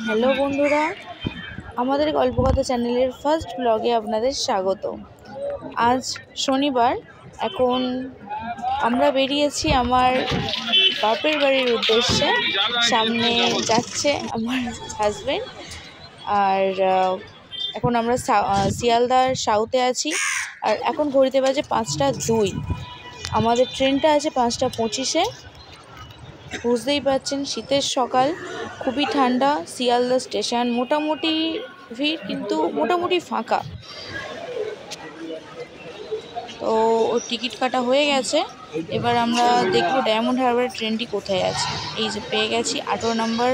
Hello বন্ধুরা, আমাদের গল্পকথা চ্যানেলের ফার্স্ট ব্লগে আপনাদের স্বাগত। আজ শনিবার, এখন আমরা বেরিয়েছি আমার বাপের বাড়ির উদ্দেশ্যে। সামনে যাচ্ছে আমার হাজব্যান্ড, আর এখন আমরা শিয়ালদার সাউথে আছি। আর এখন ঘড়িতে বাজে 5টা 2। আমাদের ট্রেনটা আছে 5টা 25-এ। বুঝতেই পারছেন, শীতের সকাল, খুবই ঠান্ডা। শিয়ালদা স্টেশন মোটামুটি ভিড়, কিন্তু মোটামুটি ফাঁকা। তো ওর টিকিট কাটা হয়ে গেছে। এবার আমরা দেখবো ডায়মন্ড হারবারের ট্রেনটি কোথায় আছে। এই যে পেয়ে গেছি, 18 নম্বর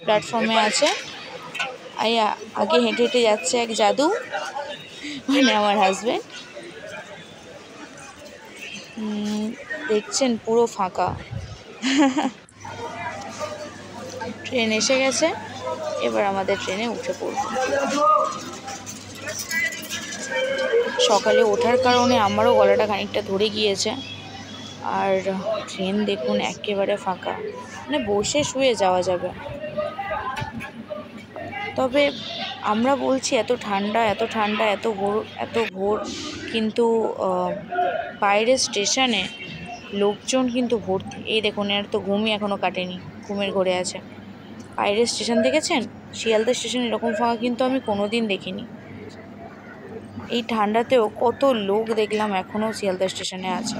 প্ল্যাটফর্মে আছে। আগে হেঁটে হেঁটে যাচ্ছে এক জাদু, মানে আমার হাজব্যান্ড। দেখছেন পুরো ফাঁকা। ট্রেন এসে গেছে, এবার আমাদের ট্রেনে উঠে পড়ব। সকালে ওঠার কারণে আমারও গলাটা খানিকটা ধরে গিয়েছে। আর ট্রেন দেখুন একেবারে ফাঁকা, মানে বসে শুয়ে যাওয়া যাবে। তবে আমরা বলছি এত ঠান্ডা, এত ভোর, কিন্তু বাইরের স্টেশনে লোকজন কিন্তু ভর্তি। এই দেখুন, এর তো ঘুমই এখনও কাটেনি, ঘুমের ঘরে আছে। বাইরের স্টেশন দেখেছেন? শিয়ালদা স্টেশন এরকম ফাঁকা কিন্তু আমি কোনো দিন দেখিনি। এই ঠান্ডাতেও কত লোক দেখলাম এখনও শিয়ালদা স্টেশনে আছে।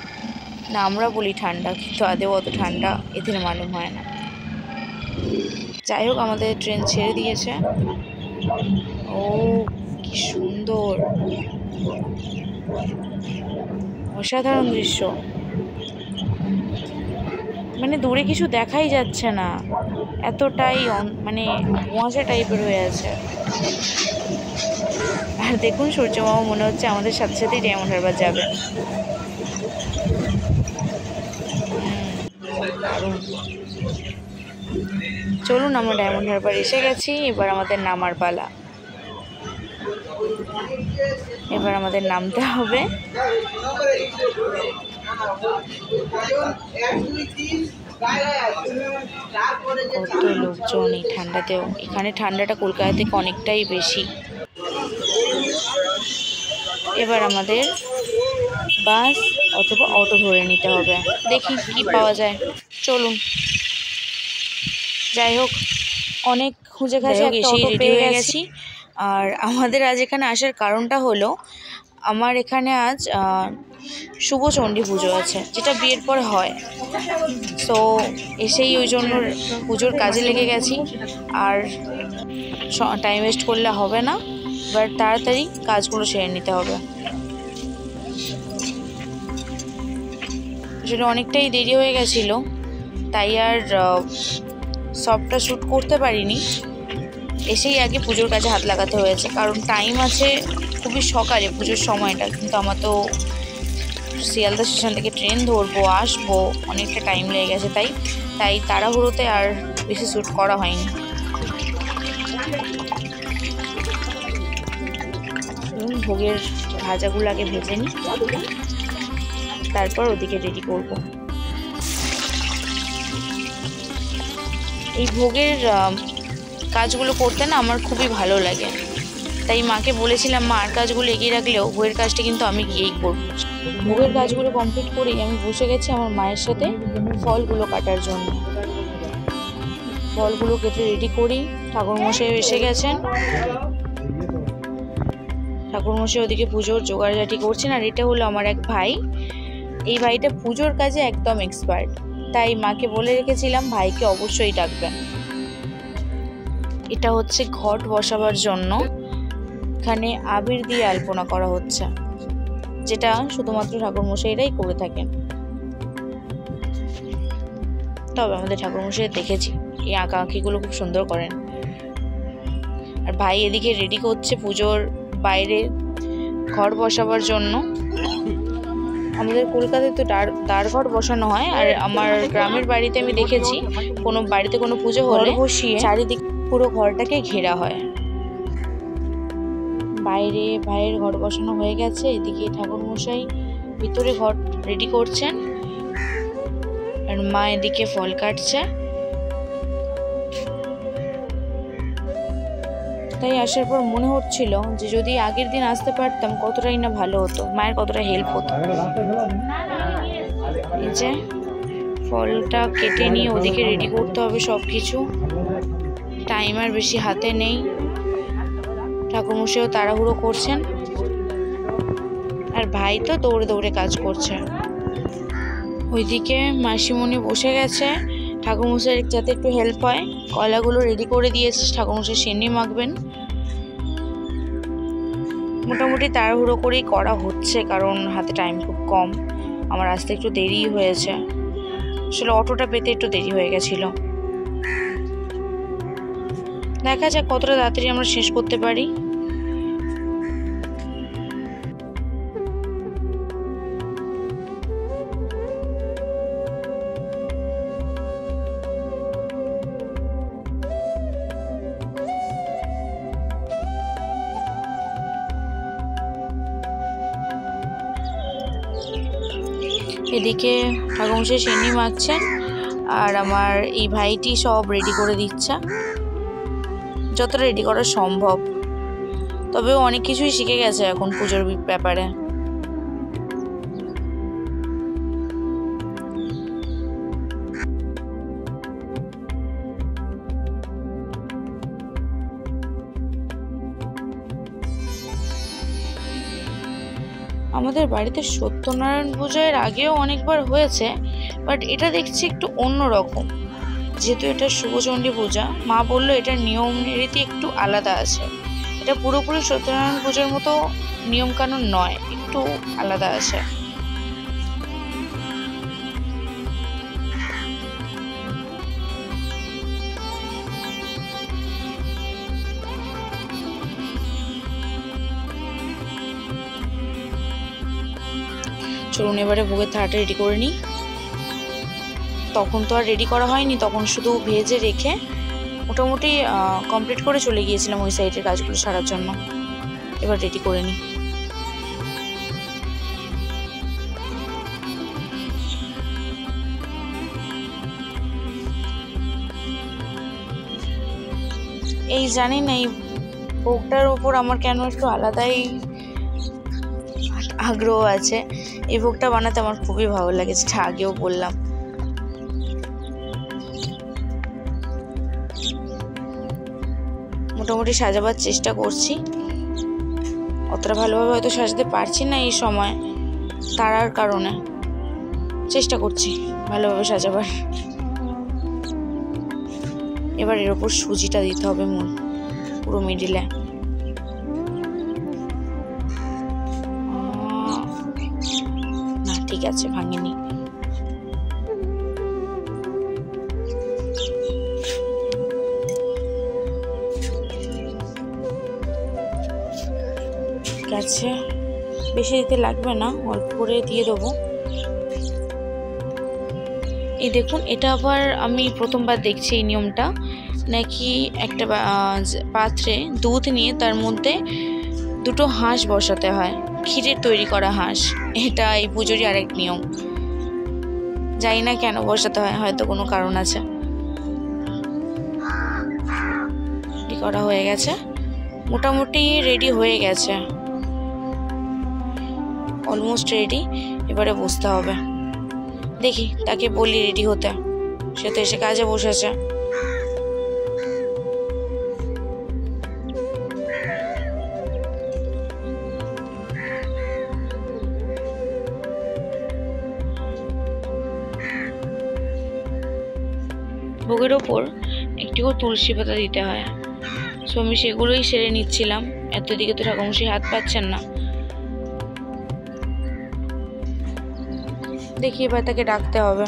না, আমরা বলি ঠান্ডা, কিন্তু আদেও অত ঠান্ডা এদের মালুম হয় না। যাই হোক, আমাদের ট্রেন ছেড়ে দিয়েছে। ও কি সুন্দর, অসাধারণ দৃশ্য। মানে দূরে কিছু দেখাই যাচ্ছে না, এতটাই মানে কুয়াশা টাইপের হয়ে আছে। আর দেখুন, সূর্যমামা মনে হচ্ছে আমাদের সাথে সাথেই ডায়মন্ড হারবার যাবে। চলুন, আমরা ডায়মন্ড হারবার এসে গেছি। এবার আমাদের নামার পালা। এবার আমাদের নামতে হবে। কত লোকজন এই ঠান্ডাতেও। এখানে ঠান্ডাটা কলকাতা থেকে অনেকটাই বেশি। এবার আমাদের বাস অথবা অটো ধরে নিতে হবে। দেখি কি পাওয়া যায়, চলুন। যাই হোক, অনেক খুঁজে খাজে একটা অটো পেয়ে গেছি। আর আমাদের আজ এখানে আসার কারণটা হলো, আমার এখানে আজ শুভচণ্ডী পুজো আছে, যেটা বিয়ের পর হয়। তো এসেই ওই জন্য পুজোর কাজে লেগে গেছি। আর টাইম ওয়েস্ট করলে হবে না, এবার তাড়াতাড়ি কাজগুলো সেরে নিতে হবে। সেটা অনেকটাই দেরি হয়ে গেছিলো, তাই আর সবটা শ্যুট করতে পারিনি। এসেই আগে পুজোর কাজে হাত লাগাতে হয়েছে, কারণ টাইম আছে খুবই সকালে পুজোর সময়টা। কিন্তু আমার তো শিয়ালদা স্টেশন থেকে ট্রেন ধরবো, আসবো, অনেকটা টাইম লেগে গেছে। তাই তাড়াহুড়োতে আর বেশি শ্যুট করা হয়নি। ভোগের ভাজাগুলো আগে ভেজে নিই, তারপর ওদিকে রেডি করব। এই ভোগের কাজগুলো করতে না আমার খুবই ভালো লাগে, তাই মাকে বলেছিলাম, মা আর কাজগুলো এগিয়ে রাখলেও ভোগের কাজটা কিন্তু আমি গিয়েই করব। ভোগের কাজগুলো কমপ্লিট করেই আমি বসে গেছি আমার মায়ের সাথে ফলগুলো কাটার জন্য। ফলগুলো কেটে রেডি করি। ঠাকুরমশাই এসে গেছেন, ঠাকুরমশাই ওদিকে পুজোর জোগাড়জাটি করছেন। আর এটা হলো আমার এক ভাই, এই ভাইটা পুজোর কাজে একদম এক্সপার্ট, তাই মাকে বলে রেখেছিলাম ভাইকে অবশ্যই ডাকবেন। এটা হচ্ছে ঘট বসাবার জন্য, এখানে আবির দিয়ে আলপনা করা হচ্ছে, যেটা শুধুমাত্র ঠাকুরমশাইরাই করে থাকেন। তবে আমাদের ঠাকুরমশাই দেখেছি এই আঁকাআঁকিগুলো খুব সুন্দর করেন। আর ভাই এদিকে রেডি করছে পুজোর বাইরে ঘর বসাবার জন্য। আমাদের কলকাতায় তো দাঁড় ঘর বসানো হয়, আর আমার গ্রামের বাড়িতে আমি দেখেছি কোনো বাড়িতে কোনো পুজো হলে বসিয়ে চারিদিক পুরো ঘরটাকে ঘেরা হয়। বাইরে ভাইয়ের ঘর বসানো হয়ে গেছে, এদিকে ঠাকুরমশাই ভিতরে ঘর রেডি করছেন, আর মা এদিকে ফল কাটছে। তাই আসার পর মনে হচ্ছিল যে যদি আগের দিন আসতে পারতাম কতটাই না ভালো হতো, মায়ের কতটা হেল্প হতো। এই যে ফলটা কেটে নিয়ে ওদিকে রেডি করতে হবে সব কিছু, টাইম আর বেশি হাতে নেই। ঠাকুরমশাইও তাড়াহুড়ো করছেন আর ভাই তো দৌড়ে দৌড়ে কাজ করছে। ওইদিকে মাসিমণি বসে গেছে ঠাকুরমশাইয়ের যাতে একটু হেল্প হয়। কলাগুলো রেডি করে দিয়েছে, ঠাকুরমশাই সেন্নি মাখবেন। মোটামুটি তাড়াহুড়ো করেই করা হচ্ছে কারণ হাতে টাইম খুব কম। আমার আসতে একটু দেরি হয়েছে, আসলে অটোটা পেতে একটু দেরি হয়ে গেছিলো। দেখা যাক কতটা তাড়াতাড়ি আমরা শেষ করতে পারি। এদিকে ঠাকুরমশাই সেন্নি মাখছেন আর আমার এই ভাইটি সব রেডি করে দিচ্ছে, যতটা রেডি করা সম্ভব। তবেও অনেক কিছুই শিখে গেছে এখন পুজোর ব্যাপারে। আমাদের বাড়িতে সত্যনারায়ণ পূজার আগেও অনেকবার হয়েছে, বাট এটা দেখছি একটু অন্য রকম। যেহেতু এটা শুভচণ্ডী পূজা, মা বললো এটার নিয়ম রীতি একটু আলাদা আছে। এটা পুরোপুরি সত্যনারায়ণ পূজার মতো নিয়মকানুন নয়, একটু আলাদা আছে। চলুন এবারে ভোগের থালাটা রেডি করে নিই। তখন তো আর রেডি করা হয়নি, তখন শুধু ভেজে রেখে মোটামুটি কমপ্লিট করে চলে গিয়েছিলাম ওই সাইডের কাজগুলো সারার জন্য। এবার রেডি করে নিই। এই জানি না এই ভোগটার উপর আমার কেন একটু আলাদাই আগ্রহ আছে। এই ভোগটা বানাতে আমার খুবই ভালো লাগে, যেটা আগেও বললাম। মোটামুটি সাজাবার চেষ্টা করছি, অতটা ভালোভাবে হয়তো সাজাতে পারছি না এই সময়, তারার কারণে চেষ্টা করছি ভালোভাবে সাজাবার। এবার এর ওপর সুজিটা দিতে হবে পুরো মিডিলে। না ঠিক আছে, ভাঙিনি। ঠিক আছে, বেশি দিতে লাগবে না, অল্প করে দিয়ে দেবো। এই দেখুন, এটা আবার আমি প্রথমবার দেখছি এই নিয়মটা। নাকি একটা পাত্রে দুধ নিয়ে তার মধ্যে দুটো হাঁস বসাতে হয়, ক্ষীরের তৈরি করা হাঁস। এটা এই পুজোরই আরেক নিয়ম, জানি না কেন বসাতে হয়, হয়তো কোনো কারণ আছে। রেডি করা হয়ে গেছে, মোটামুটি রেডি হয়ে গেছে, অলমোস্ট রেডি। এবারে বসতে হবে। দেখি তাকে বলি রেডি হতে, সে তো এসে কাজে বসেছে। ভোগের ওপর একটুকু তুলসী পাতা দিতে হয়, সো আমি সেগুলোই সেরে নিচ্ছিলাম। এত দিকে তো ঠাকুরমশাই হাত পাচ্ছেন না। দেখি এবার তাকে ডাকতে হবে।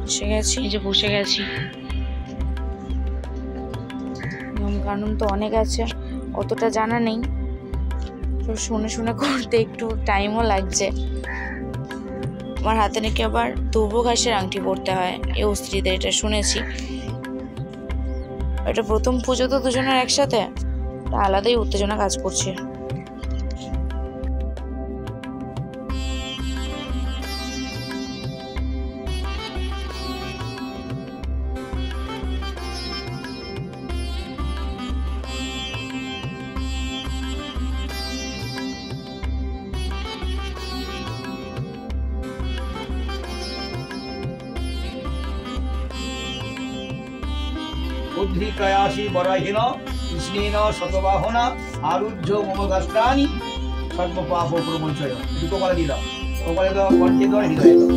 বসে গেছি, এই যে বসে গেছি। নিয়ম কানুন তো অনেক আছে, অতটা জানা নেই, শুনে শুনে করতে একটু টাইমও লাগছে। আমার হাতে নাকি আবার দুর্ব ঘাসের আংটি পরতে হয় এই স্ত্রীদের, এটা শুনেছি। এটা প্রথম পুজো তো দুজনের একসাথে, আলাদাই উত্তেজনা কাজ করছে। উদ্ধৃতয়াসি বরাহিন কৃষ্ণেন শতবাহনা আরুহ্য মম গাত্রাণি সর্বপাপ প্রমোচয়। একটু কপালে দিয়ে দাও, কপালে দাও, কণ্ঠে দাও, হৃদয়ে দাও।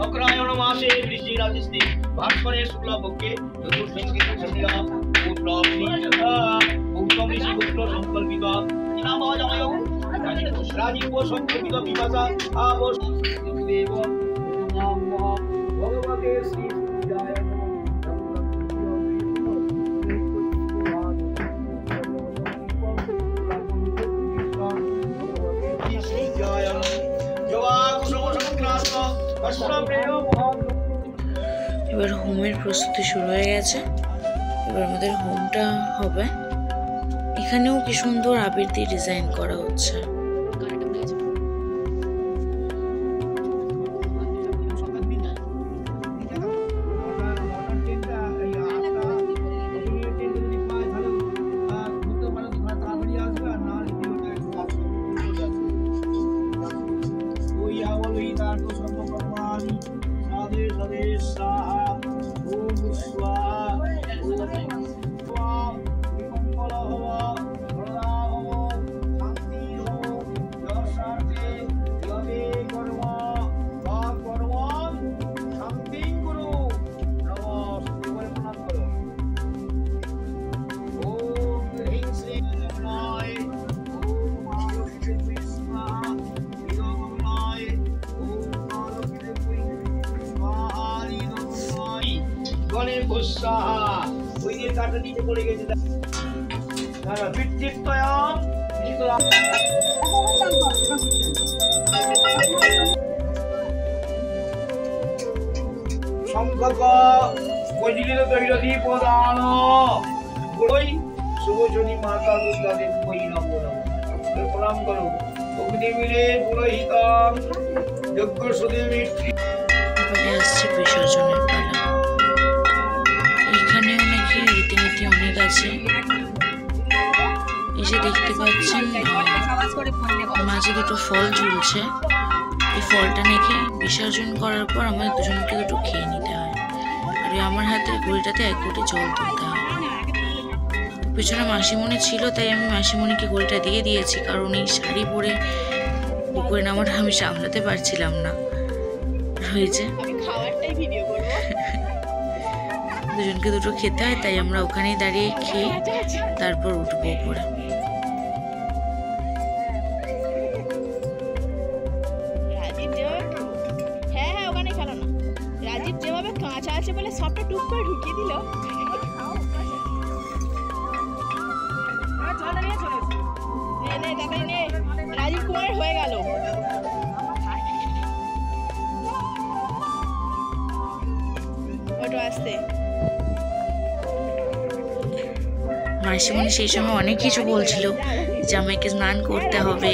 অগ্রায়ণ মাসে বৃষ্টিরাজস্তি ভাস্করের শুক্লপক্ষে চতুর্থী গৌতম ঋষি পুত্র সংকল্পিত রাজীব সংকল্পিত বিভাষা দেব ভগবতে শ্রী এবার হোমের প্রস্তুতি শুরু হয়ে গেছে। এবার আমাদের হোমটা হবে। এখানেও কি সুন্দর আবির দিয়ে ডিজাইন করা হচ্ছে। প্রণাম করো বিসর্জনের পালা। এখানেও নাকি রীতিনীতি অনেক আছে। এই যে দেখতে পাচ্ছেন মাঝে দুটো ফল ঝুলছে। এই ফলটা নাকি বিসর্জন করার পর আমাদের দুজনকে দুটো খেয়ে নিতে হয়। আর আমার হাতের ঘড়িটাতে 1 কোটি জল তুলতে হয়। পিছনে মাসিমণি ছিল, তাই আমি মাসিমণিকে ঘড়িটা দিয়ে দিয়েছি, কারণ এই শাড়ি পরে পুকুরে নামাটা আমি সামলাতে পারছিলাম না। হয়েছে দুজনকে দুটো খেতে হয়, তাই আমরা ওখানেই দাঁড়িয়ে খেয়ে তারপর উঠবো উপরে। রাজীব যেভাবে কাঁচা আছে বলে সবটা টুক করে ঢুকিয়ে দিল। রাজীব কুমারের হয়ে গেল। মাসিমণি সেই সময় অনেক কিছু বলছিল, জামাইকে স্নান করতে হবে,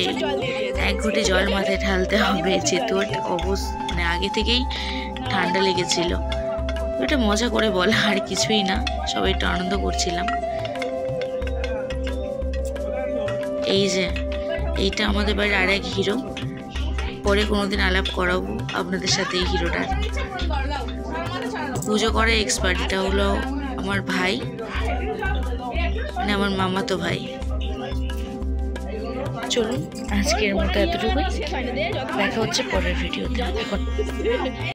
1 ঘটি জল মাথায় ঢালতে হবে, যেহেতু মানে আগে থেকেই ঠান্ডা লেগেছিল। এটা মজা করে বলা, আর কিছুই না, সবাই একটু আনন্দ করছিলাম। এই যে এইটা আমাদের বাড়ির আর এক হিরো, পরে কোনোদিন আলাপ করাবো আপনাদের সাথে এই হিরোটার। পুজো করে এক্সপার্ট। এটা হলো আমার ভাই, মানে আমার মামাতো ভাই। চলুন আজকের মতো এতটুকুই, দেখা হচ্ছে পরের ভিডিওতে।